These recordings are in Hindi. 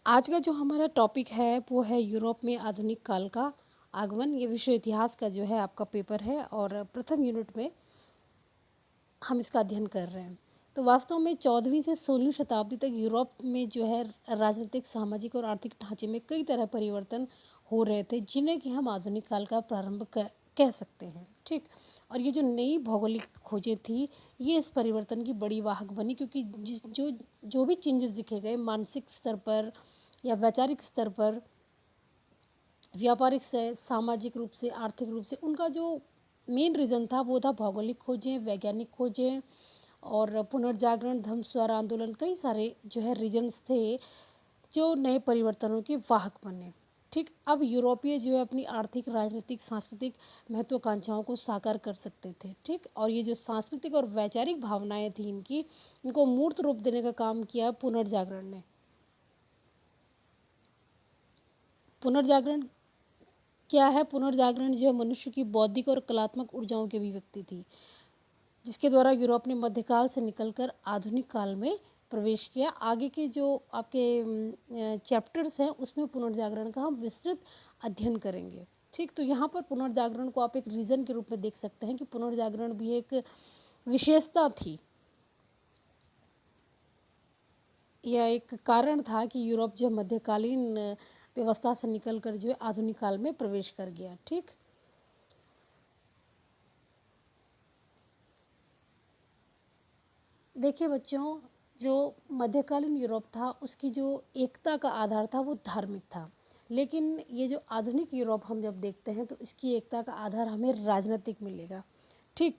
आज का जो हमारा टॉपिक है वो है यूरोप में आधुनिक काल का आगमन। ये विश्व इतिहास का जो है आपका पेपर है और प्रथम यूनिट में हम इसका अध्ययन कर रहे हैं। तो वास्तव में 14वीं से 16वीं शताब्दी तक यूरोप में जो है राजनीतिक, सामाजिक और आर्थिक ढांचे में कई तरह परिवर्तन हो रहे थे, जिन्हें कि हम आधुनिक काल का प्रारंभ कह सकते हैं। ठीक। और ये जो नई भौगोलिक खोजें थी, ये इस परिवर्तन की बड़ी वाहक बनी, क्योंकि जिस जो जो भी चेंजेस दिखे गए मानसिक स्तर पर या वैचारिक स्तर पर, व्यापारिक से, सामाजिक रूप से, आर्थिक रूप से, उनका जो मेन रीज़न था वो था भौगोलिक खोजें, वैज्ञानिक खोजें और पुनर्जागरण, धर्म स्वराज आंदोलन। कई सारे जो है रीजन्स थे जो नए परिवर्तनों के वाहक बने। ठीक। अब यूरोपीय जो है अपनी आर्थिक, राजनीतिक, सांस्कृतिक महत्वाकांक्षाओं को साकार कर सकते थे। ठीक। और ये जो सांस्कृतिक और वैचारिक भावनाएं थी इनकी, इनको मूर्त रूप देने का काम किया पुनर्जागरण ने। पुनर्जागरण क्या है? पुनर्जागरण जो है मनुष्य की बौद्धिक और कलात्मक ऊर्जाओं की अभिव्यक्ति थी, जिसके द्वारा यूरोप ने मध्यकाल से निकलकर आधुनिक काल में प्रवेश किया। आगे के जो आपके चैप्टर्स हैं उसमें पुनर्जागरण का हम विस्तृत अध्ययन करेंगे। ठीक। तो यहाँ पर पुनर्जागरण को आप एक रीज़न के रूप में देख सकते हैं कि पुनर्जागरण भी एक विशेषता थी या एक कारण था कि यूरोप जो मध्यकालीन व्यवस्था से निकलकर जो है आधुनिक काल में प्रवेश कर गया। ठीक। देखिए बच्चों, जो मध्यकालीन यूरोप था उसकी जो एकता का आधार था वो धार्मिक था, लेकिन ये जो आधुनिक यूरोप हम जब देखते हैं तो इसकी एकता का आधार हमें राजनीतिक मिलेगा। ठीक।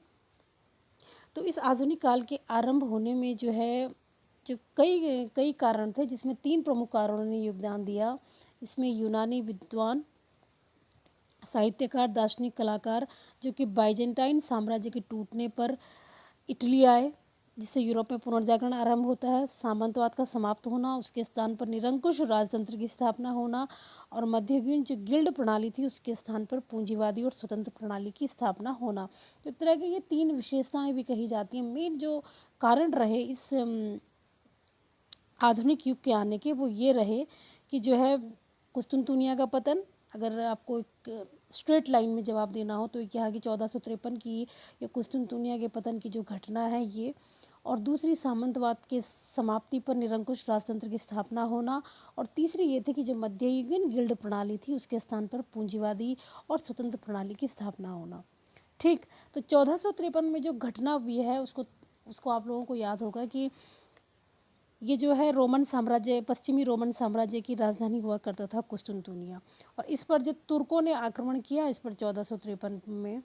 तो इस आधुनिक काल के आरंभ होने में जो है जो कई कई कारण थे, जिसमें तीन प्रमुख कारणों ने योगदान दिया। इसमें यूनानी विद्वान, साहित्यकार, दार्शनिक, कलाकार, जो कि बाइजेंटाइन साम्राज्य के टूटने पर इटली आए, जिससे यूरोप में पुनर्जागरण आरंभ होता है। सामंतवाद का समाप्त होना, उसके स्थान पर निरंकुश राजतंत्र की स्थापना होना और मध्ययुगीन जो गिल्ड प्रणाली थी उसके स्थान पर पूंजीवादी और स्वतंत्र प्रणाली की स्थापना होना। तो इस तरह की ये तीन विशेषताएं भी कही जाती हैं। मेन जो कारण रहे इस आधुनिक युग के आने के, वो ये रहे कि जो है कुस्तुनतुनिया का पतन। अगर आपको एक स्ट्रेट लाइन में जवाब देना हो तो एक यहाँ की 1453 की या कुस्तुनतुनिया के पतन की जो घटना है ये, और दूसरी सामंतवाद के समाप्ति पर निरंकुश राजतंत्र की स्थापना होना, और तीसरी ये थी कि जो मध्ययुगीन गिल्ड प्रणाली थी उसके स्थान पर पूंजीवादी और स्वतंत्र प्रणाली की स्थापना होना। ठीक। तो 1453 में जो घटना हुई है उसको उसको आप लोगों को याद होगा कि ये जो है रोमन साम्राज्य, पश्चिमी रोमन साम्राज्य की राजधानी हुआ करता था कुस्तुनतुनिया, और इस पर जो तुर्कों ने आक्रमण किया इस पर 1453 में,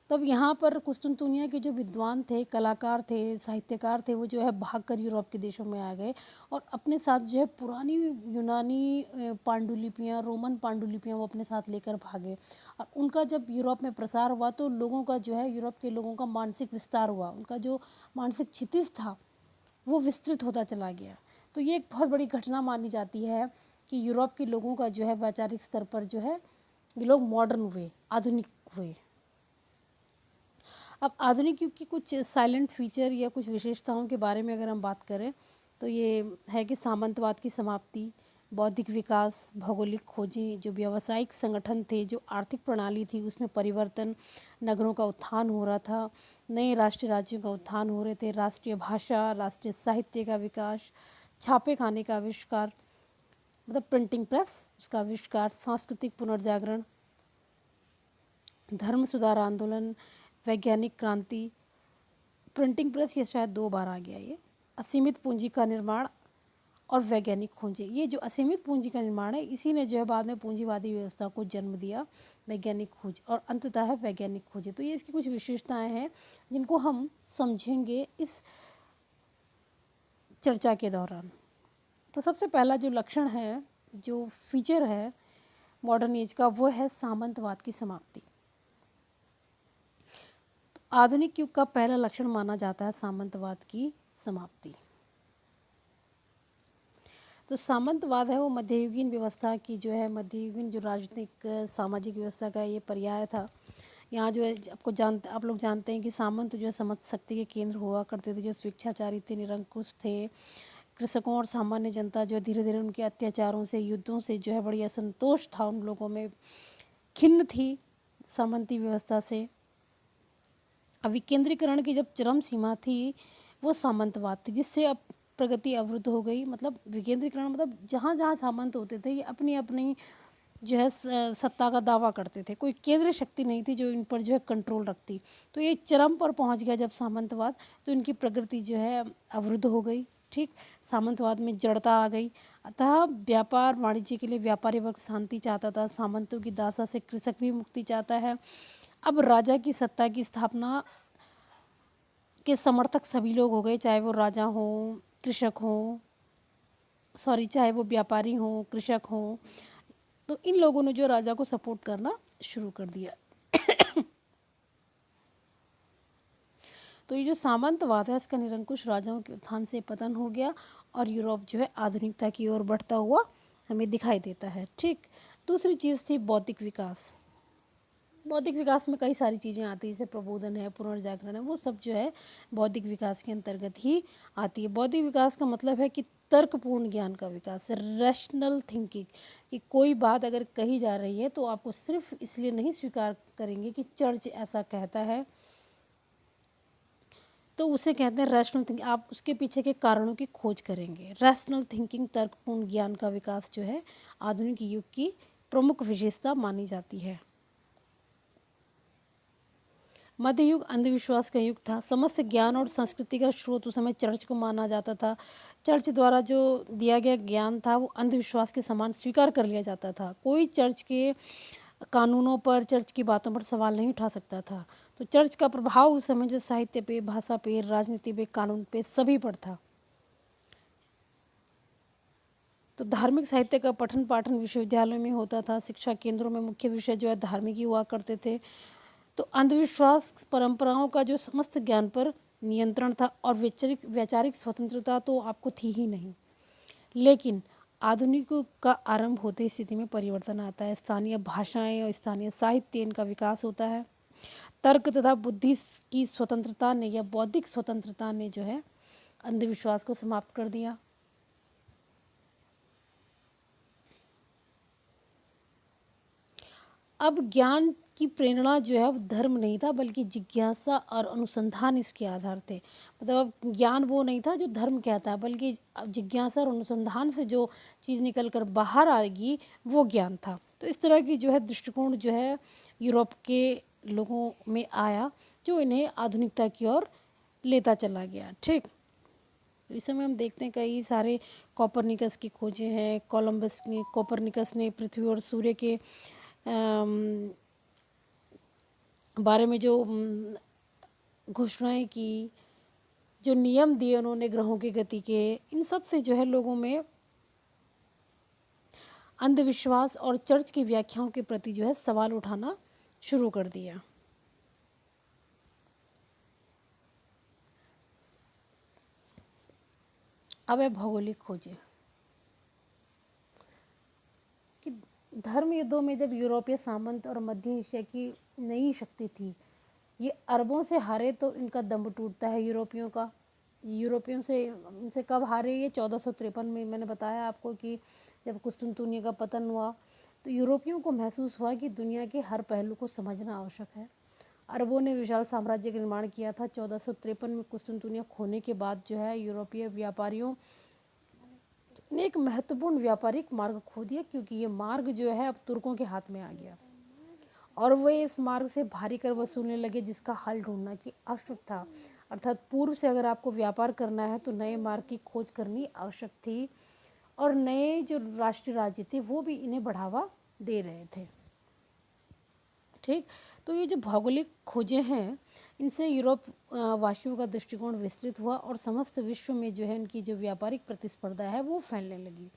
तब यहाँ पर कुस्तुनतुनिया के जो विद्वान थे, कलाकार थे, साहित्यकार थे, वो जो है भागकर यूरोप के देशों में आ गए और अपने साथ जो है पुरानी यूनानी पांडुलिपियाँ, रोमन पांडुलिपियाँ वो अपने साथ लेकर भागे। और उनका जब यूरोप में प्रसार हुआ तो लोगों का जो है, यूरोप के लोगों का मानसिक विस्तार हुआ, उनका जो मानसिक क्षितिज था वो विस्तृत होता चला गया। तो ये एक बहुत बड़ी घटना मानी जाती है कि यूरोप के लोगों का जो है वैचारिक स्तर पर जो है ये लोग मॉडर्न हुए, आधुनिक हुए। अब आधुनिक युग की कुछ साइलेंट फीचर या कुछ विशेषताओं के बारे में अगर हम बात करें तो ये है कि सामंतवाद की समाप्ति, बौद्धिक विकास, भौगोलिक खोजें, जो व्यावसायिक संगठन थे, जो आर्थिक प्रणाली थी उसमें परिवर्तन, नगरों का उत्थान हो रहा था, नए राष्ट्रीय राज्यों का उत्थान हो रहे थे, राष्ट्रीय भाषा, राष्ट्रीय साहित्य का विकास, छापे खाने का आविष्कार, मतलब प्रिंटिंग प्रेस उसका आविष्कार, सांस्कृतिक पुनर्जागरण, धर्म सुधार आंदोलन, वैज्ञानिक क्रांति, प्रिंटिंग प्रेस ये शायद 2 बार आ गया ये, असीमित पूंजी का निर्माण और वैज्ञानिक खोजें। ये जो असीमित पूंजी का निर्माण है इसी ने जो है बाद में पूंजीवादी व्यवस्था को जन्म दिया, वैज्ञानिक खोज और अंततः है वैज्ञानिक खोजें। तो ये इसकी कुछ विशेषताएं हैं जिनको हम समझेंगे इस चर्चा के दौरान। तो सबसे पहला जो लक्षण है, जो फीचर है मॉडर्न एज का, वो है सामंतवाद की समाप्ति। आधुनिक युग का पहला लक्षण माना जाता है सामंतवाद की समाप्ति। तो सामंतवाद है वो मध्ययुगीन व्यवस्था की जो है, मध्ययुगीन जो राजनीतिक सामाजिक व्यवस्था का ये पर्याय था। यहाँ जो है आप लोग जानते हैं कि सामंत जो है समझ शक्ति के केंद्र हुआ करते थे, जो स्वेच्छाचारी थे, निरंकुश थे, कृषकों और सामान्य जनता जो धीरे धीरे उनके अत्याचारों से, युद्धों से जो है बड़ी असंतोष था उन लोगों में, खिन्न थी सामंती व्यवस्था से। अब विकेंद्रीकरण की जब चरम सीमा थी वो सामंतवाद थी, जिससे अब प्रगति अवरुद्ध हो गई। मतलब विकेंद्रीकरण मतलब जहाँ जहाँ सामंत होते थे ये अपनी अपनी जो है सत्ता का दावा करते थे, कोई केंद्रीय शक्ति नहीं थी जो इन पर जो है कंट्रोल रखती। तो ये चरम पर पहुंच गया जब सामंतवाद, तो इनकी प्रगति जो है अवरुद्ध हो गई। ठीक, सामंतवाद में जड़ता आ गई। अतः व्यापार वाणिज्य के लिए व्यापारी वर्ग शांति चाहता था, सामंतों की दासा से कृषक भी मुक्ति चाहता है। अब राजा की सत्ता की स्थापना के समर्थक सभी लोग हो गए, चाहे वो राजा हों, कृषक हों, चाहे वो व्यापारी हों, कृषक हों। तो इन लोगों ने जो राजा को सपोर्ट करना शुरू कर दिया। तो ये जो सामंतवाद है इसका निरंकुश राजाओं के उत्थान से पतन हो गया और यूरोप जो है आधुनिकता की ओर बढ़ता हुआ हमें दिखाई देता है। ठीक, दूसरी चीज़ थी बौद्धिक विकास। बौद्धिक विकास में कई सारी चीज़ें आती हैं, जैसे प्रबोधन है, पुनर्जागरण है, वो सब जो है बौद्धिक विकास के अंतर्गत ही आती है। बौद्धिक विकास का मतलब है कि तर्कपूर्ण ज्ञान का विकास, रैशनल थिंकिंग, कि कोई बात अगर कही जा रही है तो आपको सिर्फ इसलिए नहीं स्वीकार करेंगे कि चर्च ऐसा कहता है, तो उसे कहते हैं रैशनल थिंकिंग। आप उसके पीछे के कारणों की खोज करेंगे। रैशनल थिंकिंग, तर्कपूर्ण ज्ञान का विकास जो है आधुनिक युग की प्रमुख विशेषता मानी जाती है। मध्य युग अंधविश्वास का युग था। समस्त ज्ञान और संस्कृति का स्रोत उस समय चर्च को माना जाता था। चर्च द्वारा जो दिया गया ज्ञान था वो अंधविश्वास के समान स्वीकार कर लिया जाता था। कोई चर्च के कानूनों पर, चर्च की बातों पर सवाल नहीं उठा सकता था। तो चर्च का प्रभाव उस समय जो साहित्य पे, भाषा पे, राजनीति पे, कानून पे, सभी पर था। तो धार्मिक साहित्य का पठन पाठन विश्वविद्यालयों में होता था। शिक्षा केंद्रों में मुख्य विषय जो है धार्मिक ही हुआ करते थे। तो अंधविश्वास परंपराओं का जो समस्त ज्ञान पर नियंत्रण था और वैचारिक वैचारिक स्वतंत्रता तो आपको थी ही नहीं। लेकिन आधुनिक युग का आरंभ होते ही स्थिति में परिवर्तन आता है। स्थानीय भाषाएं और स्थानीय साहित्य, इनका विकास होता है। तर्क तथा बुद्धि की स्वतंत्रता ने या बौद्धिक स्वतंत्रता ने जो है अंधविश्वास को समाप्त कर दिया। अब ज्ञान की प्रेरणा जो है वो धर्म नहीं था, बल्कि जिज्ञासा और अनुसंधान इसके आधार थे। मतलब अब ज्ञान वो नहीं था जो धर्म कहता है, बल्कि जिज्ञासा और अनुसंधान से जो चीज़ निकल कर बाहर आएगी वो ज्ञान था। तो इस तरह की जो है दृष्टिकोण जो है यूरोप के लोगों में आया, जो इन्हें आधुनिकता की ओर लेता चला गया। ठीक, तो इस समय हम देखते हैं कई सारे कोपरनिकस की खोजें हैं। कोपरनिकस ने पृथ्वी और सूर्य के बारे में जो घोषणाएं की, जो नियम दिए उन्होंने ग्रहों की गति के, इन सब से जो है लोगों में अंधविश्वास और चर्च की व्याख्याओं के प्रति जो है सवाल उठाना शुरू कर दिया। अब है भौगोलिक खोजें कि धर्म युद्धों में जब यूरोपीय सामंत और मध्य एशिया की नई शक्ति थी, ये अरबों से हारे तो इनका दम टूटता है यूरोपियों का। यूरोपियों से इनसे कब हारे? ये 1453 में। मैंने बताया आपको कि जब कुस्तुनतुनिया का पतन हुआ तो यूरोपियों को महसूस हुआ कि दुनिया के हर पहलू को समझना आवश्यक है। अरबों ने विशाल साम्राज्य का निर्माण किया था। 1453 में कुस्तुनतुनिया खोने के बाद जो है यूरोपीय व्यापारियों ने एक महत्वपूर्ण व्यापारिक मार्ग खो दिया, क्योंकि ये मार्ग जो है अब तुर्कों के हाथ में आ गया और वे इस मार्ग से भारी कर वसूलने लगे, जिसका हल ढूंढना कि आवश्यक था। अर्थात पूर्व से अगर आपको व्यापार करना है तो नए मार्ग की खोज करनी आवश्यक थी, और नए जो राष्ट्रीय राज्य थे वो भी इन्हें बढ़ावा दे रहे थे। ठीक, तो ये जो भौगोलिक खोजें हैं इनसे यूरोप वासियों का दृष्टिकोण विस्तृत हुआ और समस्त विश्व में जो है इनकी जो व्यापारिक प्रतिस्पर्धा है वो फैलने लगी।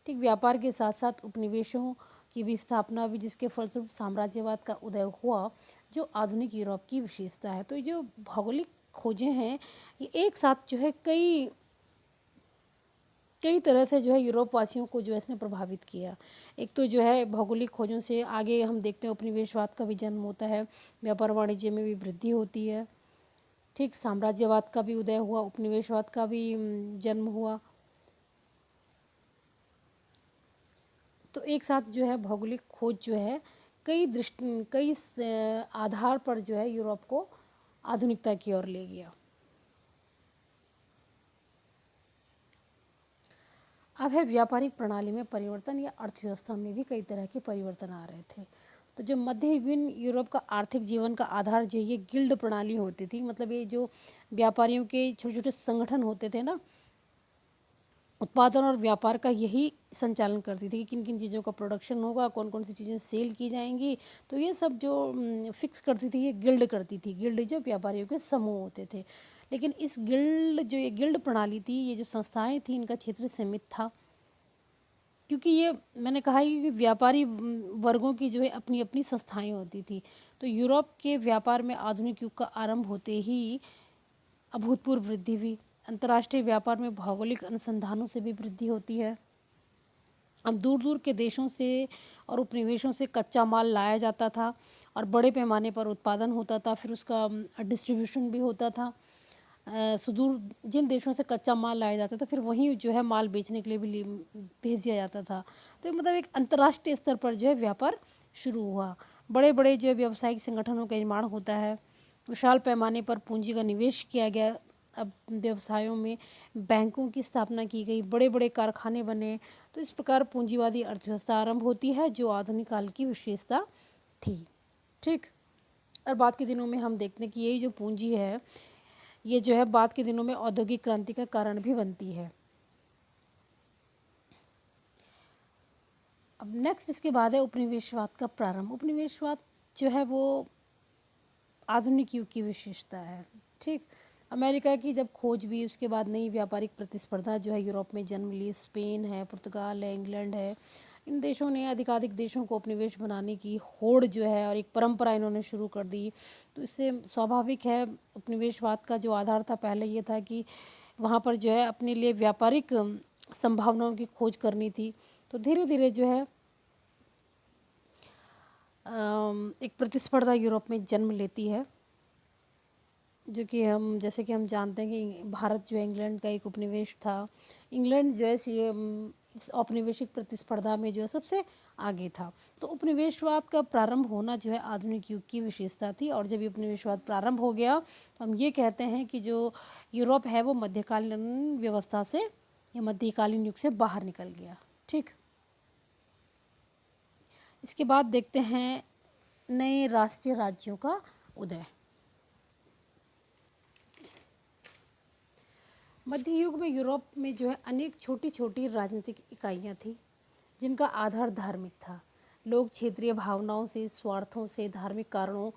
ठीक, व्यापार के साथ साथ उपनिवेशों की भी स्थापना हुई, जिसके फलस्वरूप साम्राज्यवाद का उदय हुआ, जो आधुनिक यूरोप की विशेषता है। तो ये जो भौगोलिक खोजें हैं ये एक साथ जो है कई कई तरह से जो है यूरोप वासियों को जो है इसने प्रभावित किया। एक तो जो है भौगोलिक खोजों से आगे हम देखते हैं उपनिवेशवाद का भी जन्म होता है, व्यापार वाणिज्य में भी वृद्धि होती है। ठीक, साम्राज्यवाद का भी उदय हुआ, उपनिवेशवाद का भी जन्म हुआ। तो एक साथ जो है भौगोलिक खोज जो है कई आधार पर जो है यूरोप को आधुनिकता की ओर ले गया। अब है व्यापारिक प्रणाली में परिवर्तन या अर्थव्यवस्था में भी कई तरह के परिवर्तन आ रहे थे। तो जो मध्ययुगीन यूरोप का आर्थिक जीवन का आधार जो ये गिल्ड प्रणाली होती थी, मतलब ये जो व्यापारियों के छोटे छोटे संगठन होते थे ना, उत्पादन और व्यापार का यही संचालन करती थी कि किन किन चीज़ों का प्रोडक्शन होगा, कौन कौन सी चीज़ें सेल की जाएंगी। तो ये सब जो फिक्स करती थी, ये गिल्ड करती थी। गिल्ड जो व्यापारियों के समूह होते थे। लेकिन इस ये गिल्ड प्रणाली थी, ये जो संस्थाएं थी, इनका क्षेत्र सीमित था, क्योंकि ये मैंने कहा ही कि व्यापारी वर्गों की जो है अपनी अपनी संस्थाएं होती थी। तो यूरोप के व्यापार में आधुनिक युग का आरंभ होते ही अभूतपूर्व वृद्धि हुई। अंतर्राष्ट्रीय व्यापार में भौगोलिक अनुसंधानों से भी वृद्धि होती है। अब दूर दूर के देशों से और उपनिवेशों से कच्चा माल लाया जाता था और बड़े पैमाने पर उत्पादन होता था, फिर उसका डिस्ट्रीब्यूशन भी होता था। सुदूर जिन देशों से कच्चा माल लाया जाता था, फिर वहीं जो है माल बेचने के लिए भी भेज दिया जाता था। तो मतलब एक अंतर्राष्ट्रीय स्तर पर जो है व्यापार शुरू हुआ। बड़े बड़े जो व्यावसायिक संगठनों का निर्माण होता है, विशाल पैमाने पर पूंजी का निवेश किया गया। अब व्यवसायों में बैंकों की स्थापना की गई, बड़े बड़े कारखाने बने। तो इस प्रकार पूंजीवादी अर्थव्यवस्था आरंभ होती है, जो आधुनिक काल की विशेषता थी। ठीक। और बाद के दिनों में हम देखते हैं कि यही जो पूंजी है, ये जो है बाद के दिनों में औद्योगिक क्रांति का कारण भी बनती है। अब नेक्स्ट इसके बाद है उपनिवेशवाद का प्रारंभ। उपनिवेशवाद जो है वो आधुनिक युग की विशेषता है। ठीक। अमेरिका की जब खोज भी, उसके बाद नई व्यापारिक प्रतिस्पर्धा जो है यूरोप में जन्म ली। स्पेन है, पुर्तगाल है, इंग्लैंड है, इन देशों ने अधिकाधिक देशों को उपनिवेश बनाने की होड़ जो है और एक परंपरा इन्होंने शुरू कर दी। तो इससे स्वाभाविक है, उपनिवेशवाद का जो आधार था पहले ये था कि वहाँ पर जो है अपने लिए व्यापारिक संभावनाओं की खोज करनी थी। तो धीरे धीरे जो है एक प्रतिस्पर्धा यूरोप में जन्म लेती है, जो कि जैसे कि हम जानते हैं कि भारत जो है इंग्लैंड का एक उपनिवेश था। इंग्लैंड जो है इस औपनिवेशिक प्रतिस्पर्धा में जो है सबसे आगे था। तो उपनिवेशवाद का प्रारंभ होना जो है आधुनिक युग की विशेषता थी। और जब ये उपनिवेशवाद प्रारंभ हो गया तो हम ये कहते हैं कि जो यूरोप है वो मध्यकालीन व्यवस्था से या मध्यकालीन युग से बाहर निकल गया। ठीक। इसके बाद देखते हैं नए राष्ट्रीय राज्यों का उदय। मध्य युग में यूरोप में जो है अनेक छोटी छोटी राजनीतिक इकाइयाँ थी, जिनका आधार धार्मिक था। लोग क्षेत्रीय भावनाओं से, स्वार्थों से, धार्मिक कारणों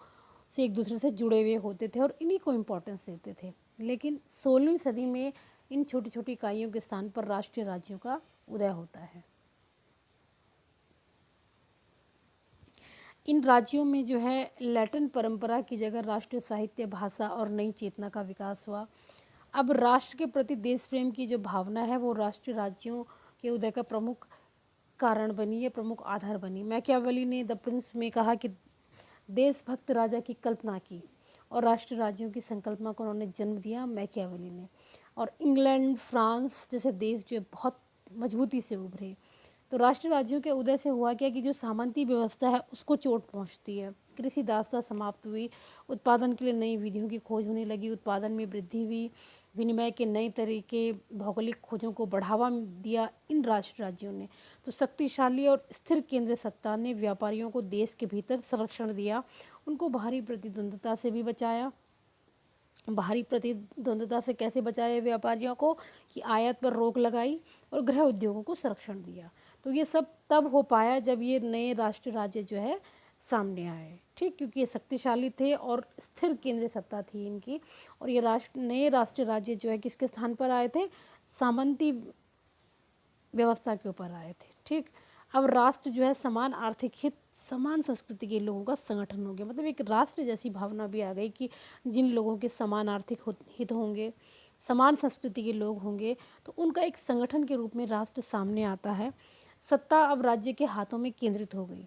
से एक दूसरे से जुड़े हुए होते थे और इन्हीं को इम्पोर्टेंस देते थे। लेकिन 16वीं सदी में इन छोटी छोटी इकाइयों के स्थान पर राष्ट्रीय राज्यों का उदय होता है। इन राज्यों में जो है लैटिन परंपरा की जगह राष्ट्रीय साहित्य, भाषा और नई चेतना का विकास हुआ। अब राष्ट्र के प्रति देश प्रेम की जो भावना है वो राष्ट्रीय राज्यों के उदय का प्रमुख कारण बनी है, प्रमुख आधार बनी। मैकियावेली ने द प्रिंस में कहा कि देशभक्त राजा की कल्पना की और राष्ट्रीय राज्यों की संकल्पना को उन्होंने जन्म दिया, मैकियावेली ने। और इंग्लैंड, फ्रांस जैसे देश जो बहुत मजबूती से उभरे। तो राष्ट्रीय राज्यों के उदय से हुआ क्या कि जो सामंती व्यवस्था है उसको चोट पहुंचती है। कृषि दासता समाप्त हुई, उत्पादन के लिए नई विधियों की खोज होने लगी, उत्पादन में वृद्धि हुई, विनिमय के नए तरीके, भौगोलिक खोजों को बढ़ावा दिया इन राष्ट्र राज्यों ने। तो शक्तिशाली और स्थिर केंद्रीय सत्ता ने व्यापारियों को देश के भीतर संरक्षण दिया, उनको बाहरी प्रतिद्वंद्विता से भी बचाया। बाहरी प्रतिद्वंद्विता से कैसे बचाया व्यापारियों को कि आयात पर रोक लगाई और गृह उद्योगों को संरक्षण दिया। तो ये सब तब हो पाया जब ये नए राष्ट्र राज्य जो है सामने आए। ठीक। क्योंकि ये शक्तिशाली थे और स्थिर केंद्रीय सत्ता थी इनकी। और ये नए राष्ट्रीय राज्य जो है किसके स्थान पर आए थे? सामंती व्यवस्था के ऊपर आए थे। ठीक। अब राष्ट्र जो है समान आर्थिक हित, समान संस्कृति के लोगों का संगठन हो गया। मतलब एक राष्ट्र जैसी भावना भी आ गई कि जिन लोगों के समान आर्थिक हित होंगे, समान संस्कृति के लोग होंगे, तो उनका एक संगठन के रूप में राष्ट्र सामने आता है। सत्ता अब राज्य के हाथों में केंद्रित हो गई।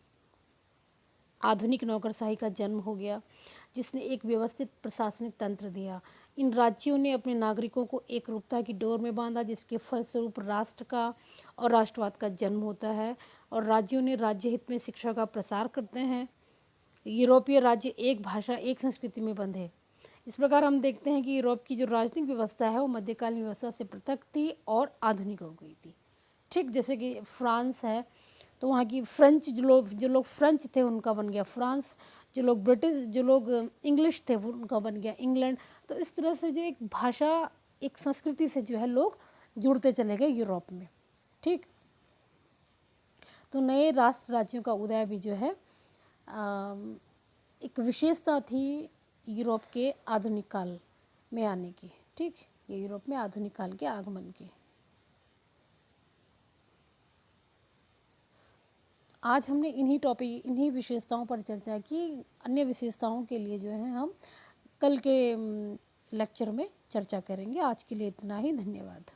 आधुनिक नौकरशाही का जन्म हो गया, जिसने एक व्यवस्थित प्रशासनिक तंत्र दिया। इन राज्यों ने अपने नागरिकों को एकरूपता की डोर में बांधा, जिसके फलस्वरूप राष्ट्र का और राष्ट्रवाद का जन्म होता है। और राज्यों ने राज्य हित में शिक्षा का प्रसार करते हैं। यूरोपीय राज्य एक भाषा एक संस्कृति में बंधे। इस प्रकार हम देखते हैं कि यूरोप की जो राजनीतिक व्यवस्था है वो मध्यकालीन व्यवस्था से पृथक थी और आधुनिक हो गई थी। ठीक जैसे कि फ्रांस है तो वहाँ की फ्रेंच जो लोग फ्रेंच थे उनका बन गया फ्रांस, जो लोग ब्रिटिश जो लोग इंग्लिश थे वो उनका बन गया इंग्लैंड। तो इस तरह से जो एक भाषा एक संस्कृति से जो है लोग जुड़ते चले गए यूरोप में। ठीक, तो नए राष्ट्र राज्यों का उदय भी जो है एक विशेषता थी यूरोप के आधुनिक काल में आने की। ठीक, ये यूरोप में आधुनिक काल के आगमन की। आज हमने इन्हीं विशेषताओं पर चर्चा की। अन्य विशेषताओं के लिए जो है हम कल के लेक्चर में चर्चा करेंगे। आज के लिए इतना ही, धन्यवाद।